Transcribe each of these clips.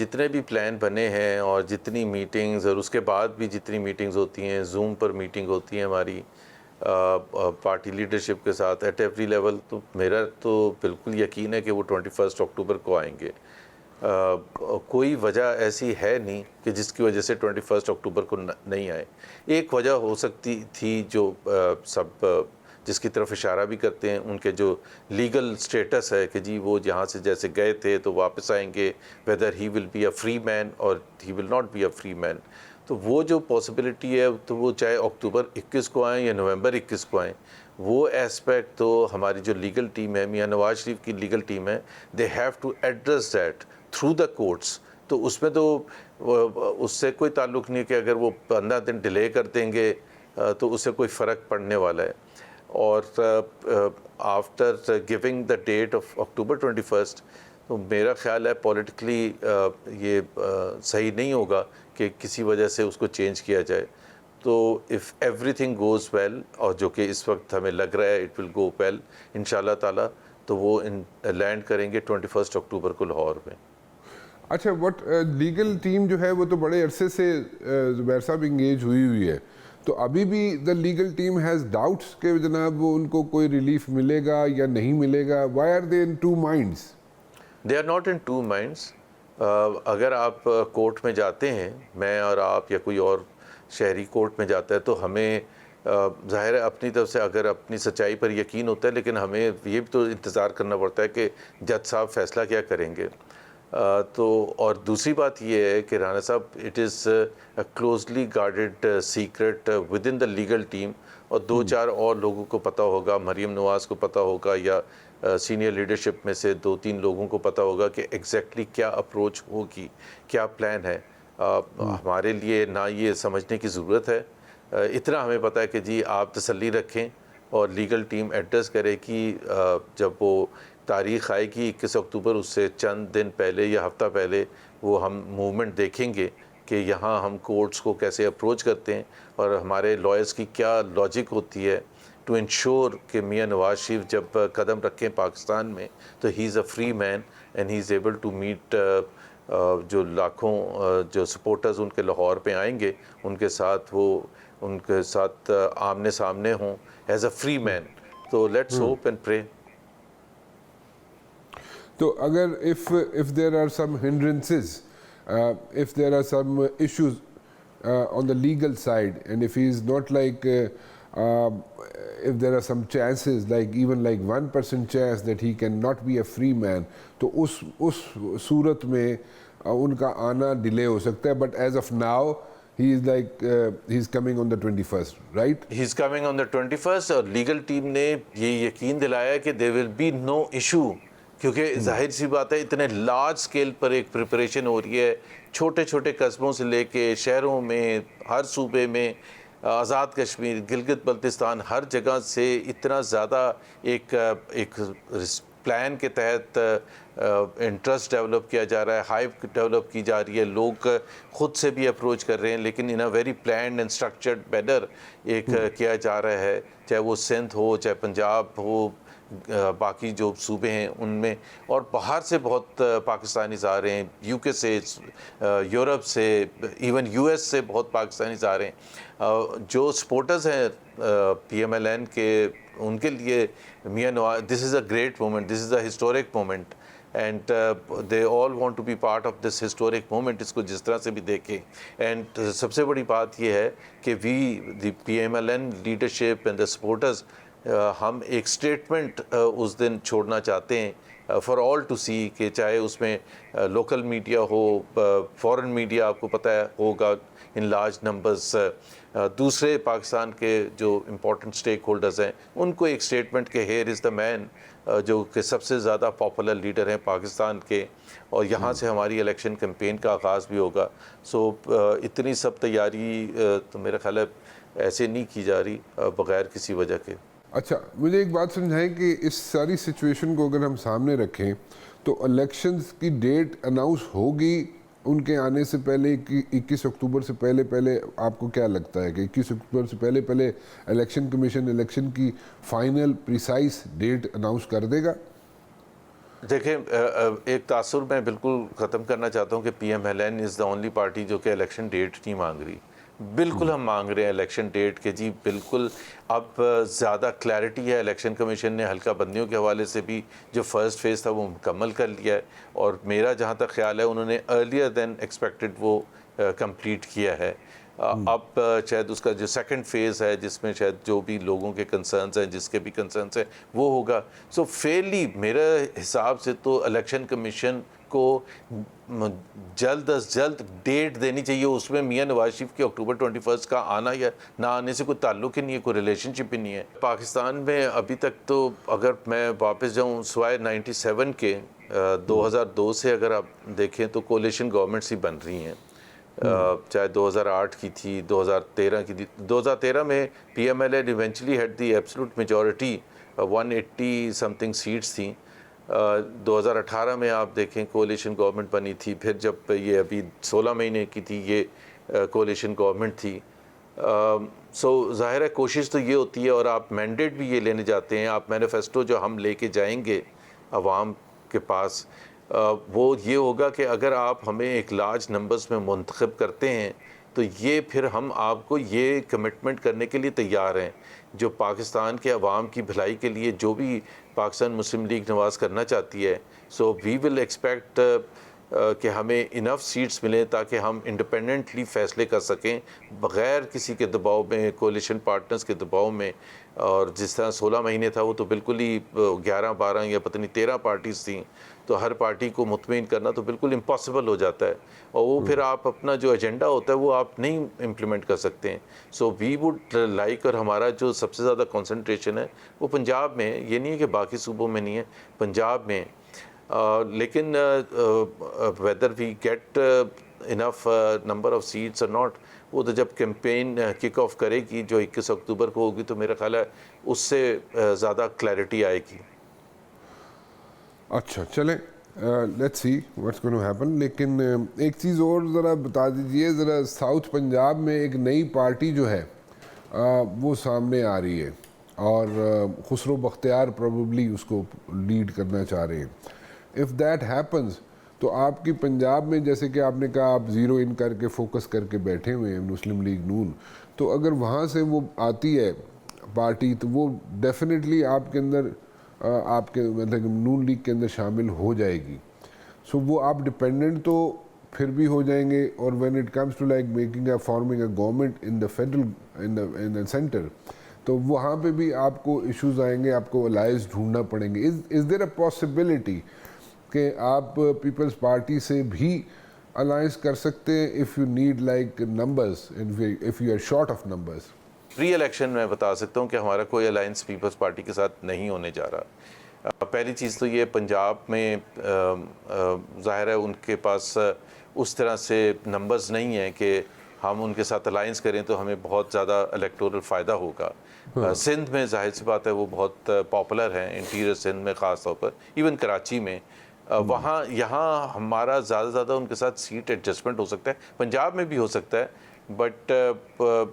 جتنے بھی پلان بنے ہیں اور جتنی میٹنگز اور اس کے بعد بھی جتنی میٹنگز ہوتی ہیں، زوم پر میٹنگ ہوتی ہیں ہماری پارٹی لیڈرشپ کے ساتھ ایٹ ایوری لیول، تو میرا تو بالکل یقین ہے کہ وہ 21 اکتوبر کو آئیں گے. کوئی وجہ ایسی ہے نہیں کہ جس کی وجہ سے 21 اکتوبر کو نہیں آئے. ایک وجہ ہو سکتی تھی جو سب جس کی طرف اشارہ بھی کرتے ہیں، ان کے جو لیگل سٹیٹس ہے کہ جی وہ جہاں سے جیسے گئے تھے تو واپس آئیں گے، whether he will be a free man اور he will not be a free man. تو وہ جو پاسبلٹی ہے تو وہ چاہے اکتوبر 21 کو آئیں یا نومبر 21 کو آئیں، وہ ایسپیکٹ تو ہماری جو لیگل ٹیم ہے، میاں نواز شریف کی لیگل ٹیم ہے، they have to address that through the courts. تو اس میں تو اس سے کوئی تعلق نہیں کہ اگر وہ 15 دن ڈیلے کر دیں گے تو اس سے کوئی فرق پڑنے والا ہے. اور after giving the date of October 21 تو میرا خیال ہے پولیٹیکلی یہ صحیح نہیں ہوگا کہ کسی وجہ سے اس کو چینج کیا جائے. تو if everything goes well, اور جو کہ اس وقت ہمیں لگ رہا ہے it will go well in شاء اللہ تعالیٰ، تو وہ لینڈ کریں گے 21 اکتوبر کو لاہور میں. اچھا، وٹ لیگل ٹیم جو ہے وہ تو بڑے عرصے سے زبیر صاحب انگیج ہوئی ہے، تو ابھی بھی the legal team has doubts کہ جناب وہ ان کو کوئی ریلیف ملے گا یا نہیں ملے گا؟ Why are they in two minds? They are not in two minds. اگر آپ کورٹ میں جاتے ہیں، میں اور آپ یا کوئی اور شہری کورٹ میں جاتا ہے، تو ہمیں ظاہر ہے اپنی طرف سے اگر اپنی سچائی پر یقین ہوتا ہے، لیکن ہمیں یہ بھی تو انتظار کرنا پڑتا ہے کہ جج صاحب فیصلہ کیا کریں گے. تو اور دوسری بات یہ ہے کہ رانا صاحب it is closely guarded secret with in the legal team, اور 2-4 اور لوگوں کو پتہ ہوگا، مریم نواز کو پتہ ہوگا یا سینئر لیڈرشپ میں سے 2-3 لوگوں کو پتہ ہوگا کہ ایگزیکٹلی کیا اپروچ ہوگی، کیا پلان ہے. ہمارے لیے نہ یہ سمجھنے کی ضرورت ہے، اتنا ہمیں پتہ ہے کہ جی آپ تسلی رکھیں اور لیگل ٹیم ایڈریس کرے کہ جب وہ تاریخ آئے گی 21 اکتوبر، اس سے چند دن پہلے یا ہفتہ پہلے وہ ہم موومنٹ دیکھیں گے کہ یہاں ہم کورٹس کو کیسے اپروچ کرتے ہیں اور ہمارے لائرس کی کیا لاجک ہوتی ہے ٹو انشور کہ میاں نواز شریف جب قدم رکھیں پاکستان میں تو he is a free man and he is able to meet جو لاکھوں جو سپورٹرز ان کے لاہور پہ آئیں گے، ان کے ساتھ وہ ان کے ساتھ آمنے سامنے ہوں ایز اے فری مین. تو لیٹس ہوپ اینڈ پرے. تو اگر if there are some hindrances, if there are some issues on the legal side, and if he is not like if there are some chances like even like 1% chance that he cannot be a free man, تو اس صورت میں ان کا آنا delay ہو سکتا ہے. But as of now he is like he's coming on the 21st, right? He's coming on the 21st, اور legal team نے یہ یقین دلایا کہ there will be no issue، کیونکہ ظاہر سی بات ہے اتنے لارج سکیل پر ایک پریپریشن ہو رہی ہے، چھوٹے چھوٹے قصبوں سے لے کے شہروں میں، ہر صوبے میں، آزاد کشمیر، گلگت بلتستان، ہر جگہ سے اتنا زیادہ ایک پلان کے تحت انٹرسٹ ڈیولپ کیا جا رہا ہے، ہائپ ڈیولپ کی جا رہی ہے، لوگ خود سے بھی اپروچ کر رہے ہیں، لیکن in a very planned and structured manner ایک کیا جا رہا ہے، چاہے وہ سندھ ہو، چاہے پنجاب ہو، باقی جو صوبے ہیں ان میں، اور باہر سے بہت پاکستانیز آ رہے ہیں، یو کے سے، یورپ سے، ایون یو ایس سے بہت پاکستانیز آ رہے ہیں. جو سپورٹرز ہیں پی ایم ایل این کے، ان کے لیے Mian Nawaz, this is a great moment, this is a historic moment, and they all want to be part of this historic moment. اس کو جس طرح سے بھی دیکھیں، اینڈ سب سے بڑی بات یہ ہے کہ we the P M L N leadership and the supporters, ہم ایک اسٹیٹمنٹ اس دن چھوڑنا چاہتے ہیں فار آل ٹو سی، کہ چاہے اس میں لوکل میڈیا ہو، فورن میڈیا آپ کو پتہ ہے ہوگا ان لارج نمبرز، دوسرے پاکستان کے جو امپورٹنٹ اسٹیک ہولڈرز ہیں ان کو ایک اسٹیٹمنٹ کہ ہیئر از دا مین، جو کہ سب سے زیادہ پاپولر لیڈر ہیں پاکستان کے، اور یہاں سے ہماری الیکشن کیمپین کا آغاز بھی ہوگا. سو اتنی سب تیاری تو میرا خیال ہے ایسے نہیں کی جا رہی بغیر کسی وجہ کے. اچھا، مجھے ایک بات سمجھائیں کہ اس ساری سچویشن کو اگر ہم سامنے رکھیں تو الیکشنز کی ڈیٹ اناؤنس ہوگی ان کے آنے سے پہلے، 21 اکتوبر سے پہلے آپ کو کیا لگتا ہے کہ 21 اکتوبر سے پہلے الیکشن کمیشن الیکشن کی فائنل پریسائز ڈیٹ اناؤنس کر دے گا؟ دیکھیں ایک تاثر میں بالکل ختم کرنا چاہتا ہوں کہ P M L N is the only party جو کہ الیکشن ڈیٹ نہیں مانگ رہی. بالکل ہم مانگ رہے ہیں الیکشن ڈیٹ کے جی بالکل. اب زیادہ کلیئرٹی ہے, الیکشن کمیشن نے حلقہ بندیوں کے حوالے سے بھی جو فرسٹ فیز تھا وہ مکمل کر لیا ہے, اور میرا جہاں تک خیال ہے انہوں نے ارلیئر دین ایکسپیکٹڈ وہ کمپلیٹ کیا ہے. اب شاید اس کا جو سیکنڈ فیز ہے جس میں شاید جو بھی لوگوں کے کنسرنز ہیں, جس کے بھی کنسرنز ہیں, وہ ہوگا. سو فیئرلی میرے حساب سے تو الیکشن کمیشن کو جلد از جلد ڈیٹ دینی چاہیے. اس میں میاں نواز شریف کے اکتوبر 21 کا آنا یا نہ آنے سے کوئی تعلق ہی نہیں ہے, کوئی ریلیشن شپ ہی نہیں ہے. پاکستان میں ابھی تک تو اگر میں واپس جاؤں سوائے 97 کے 2002 سے اگر آپ دیکھیں تو کولیشن گورنمنٹس ہی بن رہی ہیں. چاہے 2008 کی تھی, 2013 کی تھی. 2013 میں P M L N eventually had the absolute majority, 180 something seats تھیں. 2018 میں آپ دیکھیں کولیشن گورنمنٹ بنی تھی. پھر جب یہ ابھی 16 مہینے کی تھی یہ کولیشن گورنمنٹ تھی. سو ظاہر ہے کوشش تو یہ ہوتی ہے, اور آپ مینڈیٹ بھی یہ لینے جاتے ہیں. آپ مینیفیسٹو جو ہم لے کے جائیں گے عوام کے پاس وہ یہ ہوگا کہ اگر آپ ہمیں ایک لارج نمبرز میں منتخب کرتے ہیں تو یہ پھر ہم آپ کو یہ کمٹمنٹ کرنے کے لیے تیار ہیں جو پاکستان کے عوام کی بھلائی کے لیے جو بھی پاکستان مسلم لیگ نواز کرنا چاہتی ہے. سو وی ول ایکسپیکٹ کہ ہمیں انف سیٹس ملیں تاکہ ہم انڈیپینڈنٹلی فیصلے کر سکیں بغیر کسی کے دباؤ میں, کولیشن پارٹنرز کے دباؤ میں. اور جس طرح 16 مہینے تھا وہ تو بالکل ہی 11-12 یا پتہ نہیں 13 پارٹیز تھیں, تو ہر پارٹی کو مطمئن کرنا تو بالکل امپاسبل ہو جاتا ہے, اور وہ پھر آپ اپنا جو ایجنڈا ہوتا ہے وہ آپ نہیں امپلیمنٹ کر سکتے ہیں. سو وی وڈ لائک, اور ہمارا جو سب سے زیادہ کنسنٹریشن ہے وہ پنجاب میں. یہ نہیں ہے کہ باقی صوبوں میں نہیں ہے, پنجاب میں. لیکن whether we get enough number of seats اور ناٹ, وہ تو جب کیمپین کک آف کرے گی جو 21 اکتوبر کو ہوگی تو میرا خیال ہے اس سے زیادہ کلیئرٹی آئے گی. اچھا چلیں let's see what's going to happen. لیکن ایک چیز اور ذرا بتا دیجئے, ذرا ساؤتھ پنجاب میں ایک نئی پارٹی جو ہے وہ سامنے آ رہی ہے, اور خسرو بختیار پروبیبلی اس کو لیڈ کرنا چاہ رہے ہیں. اف دیٹ ہیپنز تو آپ کی پنجاب میں, جیسے کہ آپ نے کہا آپ زیرو ان کر کے فوکس کر کے بیٹھے ہوئے ہیں مسلم لیگ نون, تو اگر وہاں سے وہ آتی ہے پارٹی تو وہ ڈیفینیٹلی آپ کے اندر آپ کے مطلب نون لیگ کے اندر شامل ہو جائے گی. سو وہ آپ ڈپینڈنٹ تو پھر بھی ہو جائیں گے, اور when it comes to like making a forming a government in the federal in the centre, تو وہاں پہ بھی آپ کو ایشوز آئیں گے, آپ کو الائز ڈھونڈنا پڑیں گے. از دیر اے پاسبلٹی کہ آپ پیپلز پارٹی سے بھی الائنس کر سکتے ہیں if you need like numbers, if you are short of numbers? Pre election میں بتا سکتا ہوں کہ ہمارا کوئی الائنس پیپلز پارٹی کے ساتھ نہیں ہونے جا رہا. پہلی چیز تو یہ پنجاب میں ظاہر ہے ان کے پاس اس طرح سے نمبرز نہیں ہیں کہ ہم ان کے ساتھ الائنس کریں تو ہمیں بہت زیادہ الیکٹورل فائدہ ہوگا. سندھ میں ظاہر سی بات ہے وہ بہت پاپولر ہیں, انٹیریئر سندھ میں خاص طور پر, ایون کراچی میں. وہاں یہاں ہمارا زیادہ سے زیادہ ان کے ساتھ سیٹ ایڈجسٹمنٹ ہو سکتا ہے, پنجاب میں بھی ہو سکتا ہے, بٹ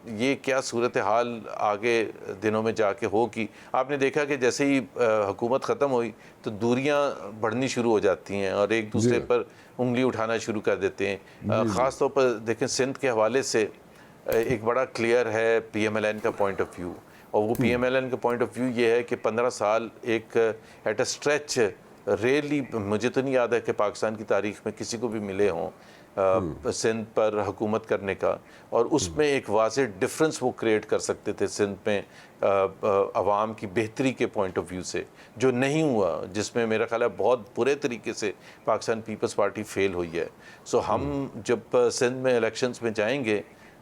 یہ کیا صورتحال آگے دنوں میں جا کے ہوگی. آپ نے دیکھا کہ جیسے ہی حکومت ختم ہوئی تو دوریاں بڑھنی شروع ہو جاتی ہیں اور ایک دوسرے پر انگلی اٹھانا شروع کر دیتے ہیں. خاص طور پر دیکھیں سندھ کے حوالے سے ایک بڑا کلیئر ہے پی ایم ایل این کا پوائنٹ آف ویو, اور وہ پی ایم ایل این کا پوائنٹ آف ویو یہ ہے کہ 15 سال ایک ایٹ اے اسٹریچ ریئرلی, مجھے تو نہیں یاد ہے کہ پاکستان کی تاریخ میں کسی کو بھی ملے ہوں سندھ پر حکومت کرنے کا, اور اس میں ایک واضح ڈفرنس وہ کریٹ کر سکتے تھے سندھ میں عوام کی بہتری کے پوائنٹ آف ویو سے, جو نہیں ہوا, جس میں میرا خیال ہے بہت برے طریقے سے پاکستان پیپلز پارٹی فیل ہوئی ہے. سو ہم جب سندھ میں الیکشنز میں جائیں گے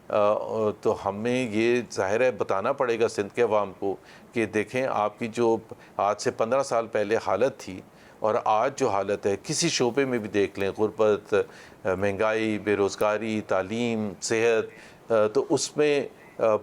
تو ہمیں یہ ظاہر ہے بتانا پڑے گا سندھ کے عوام کو کہ دیکھیں آپ کی جو آج سے 15 سال پہلے حالت تھی اور آج جو حالت ہے کسی شعبے میں بھی دیکھ لیں, غربت, مہنگائی, بے روزگاری, تعلیم, صحت, تو اس میں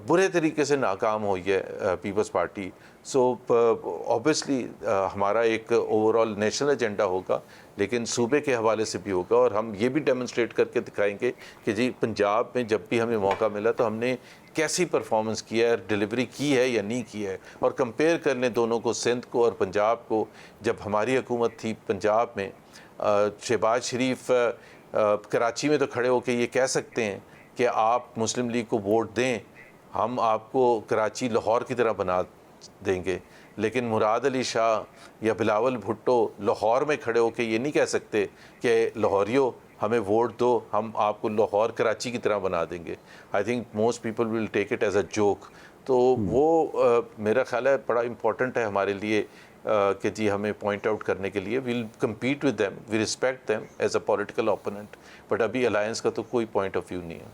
برے طریقے سے ناکام ہوئی ہے پیپلز پارٹی. سو اوبیسلی ہمارا ایک اوور آل نیشنل ایجنڈا ہوگا لیکن صوبے کے حوالے سے بھی ہوگا، اور ہم یہ بھی ڈیمونسٹریٹ کر کے دکھائیں گے کہ جی پنجاب میں جب بھی ہمیں موقع ملا تو ہم نے کیسی پرفارمنس کیا ہے، ڈیلیوری کی ہے یا نہیں کی ہے، اور کمپیئر کر لیں دونوں کو، سندھ کو اور پنجاب کو۔ جب ہماری حکومت تھی پنجاب میں، شہباز شریف کراچی میں تو کھڑے ہو کے یہ کہہ سکتے ہیں کہ آپ مسلم لیگ کو ووٹ دیں، ہم آپ کو کراچی لاہور کی طرح بنا دیں گے، لیکن مراد علی شاہ یا بلاول بھٹو لاہور میں کھڑے ہو کے یہ نہیں کہہ سکتے کہ لاہوریوں ہمیں ووٹ دو، ہم آپ کو لاہور کراچی کی طرح بنا دیں گے۔ I think most people will take it as a joke. تو وہ میرا خیال ہے بڑا امپورٹنٹ ہے ہمارے لیے کہ جی ہمیں پوائنٹ آؤٹ کرنے کے لیے، we'll compete with them, we respect them as a political opponent, but ابھی الائنس کا تو کوئی پوائنٹ آف ویو نہیں ہے۔